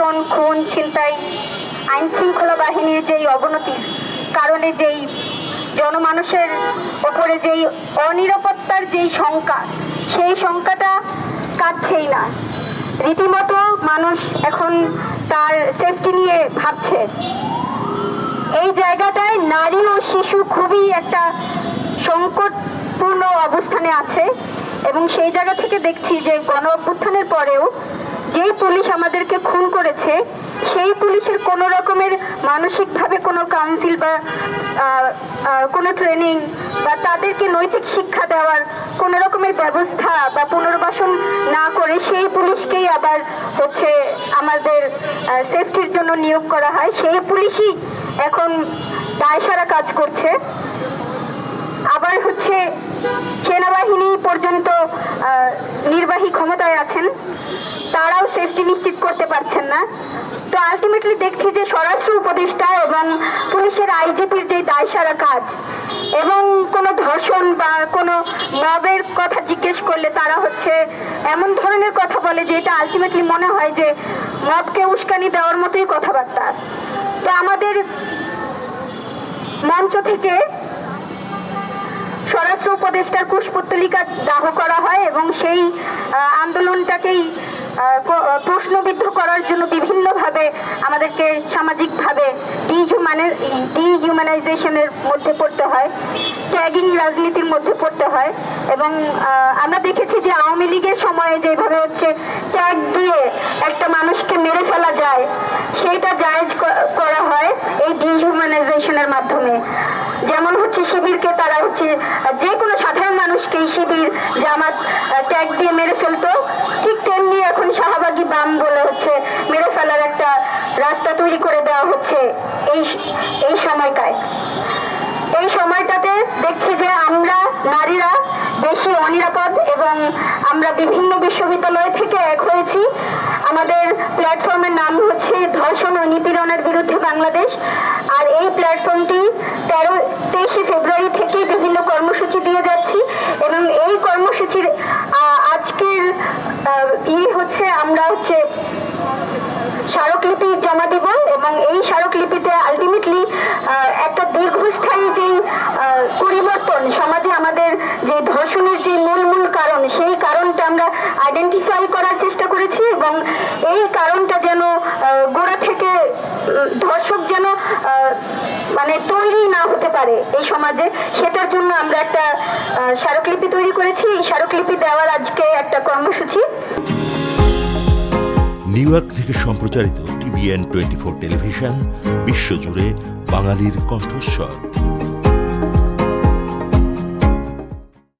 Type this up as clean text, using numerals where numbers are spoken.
ধর্ষণ, খুন, ছিনতাই, আইন শৃঙ্খলা বাহিনীর যেই অবনতির কারণে যেই জনমানুষের ওপরে যেই অনিরাপত্তার যেই শঙ্কা, সেই শঙ্কাটা কাটছেই না। রীতিমতো মানুষ এখন তার সেফটি নিয়ে ভাবছে। এই জায়গাটায় নারী ও শিশু খুবই একটা সংকটপূর্ণ অবস্থানে আছে এবং সেই জায়গা থেকে দেখছি যে গণ অভ্যুত্থানের পরেও যেই পুলিশ আমাদেরকে খুন করেছে সেই পুলিশের কোনো রকমের মানসিকভাবে কোনো কাউন্সিল বা কোনো ট্রেনিং বা তাদেরকে নৈতিক শিক্ষা দেওয়ার কোনো রকমের ব্যবস্থা বা পুনর্বাসন না করে সেই পুলিশকেই আবার হচ্ছে আমাদের সেফটির জন্য নিয়োগ করা হয়। সেই পুলিশই এখন দায়সারা কাজ করছে। আবার হচ্ছে সেনাবাহিনী পর্যন্ত নির্বাহী ক্ষমতায় আছেন, তারাও সেফটি নিশ্চিত করতে পারছেন না। তো আলটিমেটলি দেখছি যে স্বরাষ্ট্র উপদেষ্টা এবং পুলিশের আইজিপির যে দায়সারা কাজ এবং কোনো ধর্ষণ বা কোনো মবের কথা জিজ্ঞেস করলে তারা হচ্ছে এমন ধরনের কথা বলে যে এটা আলটিমেটলি মনে হয় যে মবকে উস্কানি দেওয়ার মতোই কথাবার্তা। তো আমাদের মঞ্চ থেকে স্বরাষ্ট্র উপদেষ্টার কুশপুত্তলিকা দাহ করা হয় এবং সেই আন্দোলনটাকেই প্রশ্নবিদ্ধ করার জন্য বিভিন্নভাবে আমাদেরকে সামাজিকভাবে ডিহিউম্যানাইজেশনের মধ্যে পড়তে হয়, ট্যাগিং রাজনীতির মধ্যে পড়তে হয়। এবং আমরা দেখেছি যে আওয়ামী লীগের সময়ে যেভাবে হচ্ছে ট্যাগ দিয়ে একটা মানুষকে মেরে ফেলা যায়, সেইটা জায়েজ করা হয় এই ডিহিউম্যানাইজেশনের মাধ্যমে। যেমন হচ্ছে শিবিরকে তারা হচ্ছে যে কোনো সাধারণ মানুষকেই শিবির, জামাত ট্যাগ দিয়ে মেরে ফেলতো, ঠিক তেমনি এখন শাহবাগী বাম বলে হচ্ছে মেরে ফেলার একটা রাস্তা তৈরি করে দেওয়া হচ্ছে এই সময়টায়। এই সময়টাতে দেখছি যে আমরা নারীরা বেশি অনিরাপদ এবং আমরা বিভিন্ন বিশ্ববিদ্যালয় থেকে এক হয়েছি। আমাদের প্ল্যাটফর্মের নাম হচ্ছে ধর্ষণ ও নিপীড়নের বিরুদ্ধে বাংলাদেশ। আর এই প্ল্যাটফর্মটি 23 ফেব্রুয়ারি থেকে বিভিন্ন কর্মসূচি দিয়ে যাচ্ছি এবং এই কর্মসূচির আজকের হচ্ছে আমরা হচ্ছে স্মারকলিপি জমা দেব এবং এই স্মারকলিপিতে আলটিমেটলি একটা দীর্ঘস্থায়ী যে পরিবর্তন সমাজে আমাদের যে ধর্ষণের যে মূল কারণ, সেই কারণটা আমরা আইডেন্টিফাই করার চেষ্টা করেছি এবং এই কারণটা যেন গোড়া থেকে ধর্ষক যেন মানে তৈরি না হতে পারে এই সমাজে, সেটার জন্য আমরা একটা স্মারকলিপি তৈরি করেছি। এই স্মারকলিপি দেওয়ার আজকে একটা কর্মসূচি। নিউ ইয়র্ক থেকে সম্প্রচারিত TVN 24 টেলিভিশন বিশ্বজুড়ে বাঙালির কণ্ঠস্বর।